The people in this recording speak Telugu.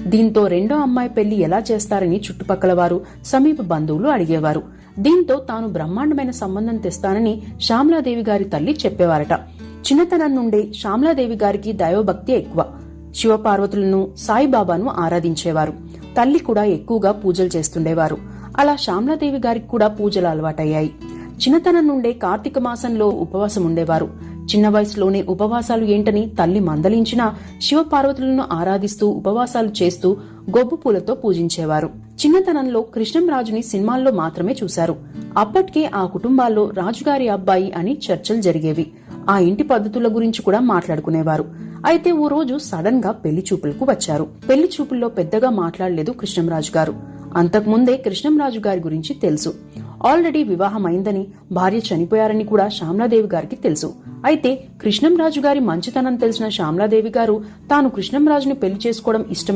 దీంతో రెండో అమ్మాయి పెళ్లి ఎలా చేస్తారని చుట్టుపక్కల వారు, సమీప బంధువులు అడిగేవారు. దీంతో తాను బ్రహ్మాండమైన సంబంధం తెస్తానని శ్యామలాదేవి గారి తల్లి చెప్పేవారట. చిన్నతనం నుండే శ్యామలాదేవి గారికి దైవభక్తి ఎక్కువ. శివపార్వతులను, సాయిబాబాను ఆరాధించేవారు. తల్లి కూడా ఎక్కువగా పూజలు చేస్తుండేవారు. అలా శ్యామలాదేవి గారికి కూడా పూజలు అలవాటయ్యాయి. చిన్నతనం నుండే కార్తీక మాసంలో ఉపవాసం ఉండేవారు. చిన్న వయసులోనే ఉపవాసాలు ఏంటని తల్లి మందలించినా శివపార్వతులను ఆరాధిస్తూ ఉపవాసాలు చేస్తూ గొబ్బు పూలతో పూజించేవారు. చిన్నతనంలో కృష్ణంరాజుని సినిమాల్లో మాత్రమే చూశారు. అప్పటికే ఆ కుటుంబాల్లో రాజుగారి అబ్బాయి అని చర్చలు జరిగేవి. ఆ ఇంటి పద్ధతుల గురించి కూడా మాట్లాడుకునేవారు. అయితే ఓ రోజు సడన్ గా పెళ్లి చూపులకు వచ్చారు. పెళ్లి చూపుల్లో పెద్దగా మాట్లాడలేదు కృష్ణంరాజు గారు. అంతకుముందే కృష్ణంరాజు గారి గురించి తెలుసు. ఆల్రెడీ వివాహం అయిందని, భార్య చనిపోయారని కూడా శ్యామలాదేవి గారికి తెలుసు. అయితే కృష్ణంరాజు గారి మంచితనం తెలిసిన శ్యామలాదేవి గారు తాను కృష్ణంరాజుని పెళ్లి చేసుకోవడం ఇష్టమే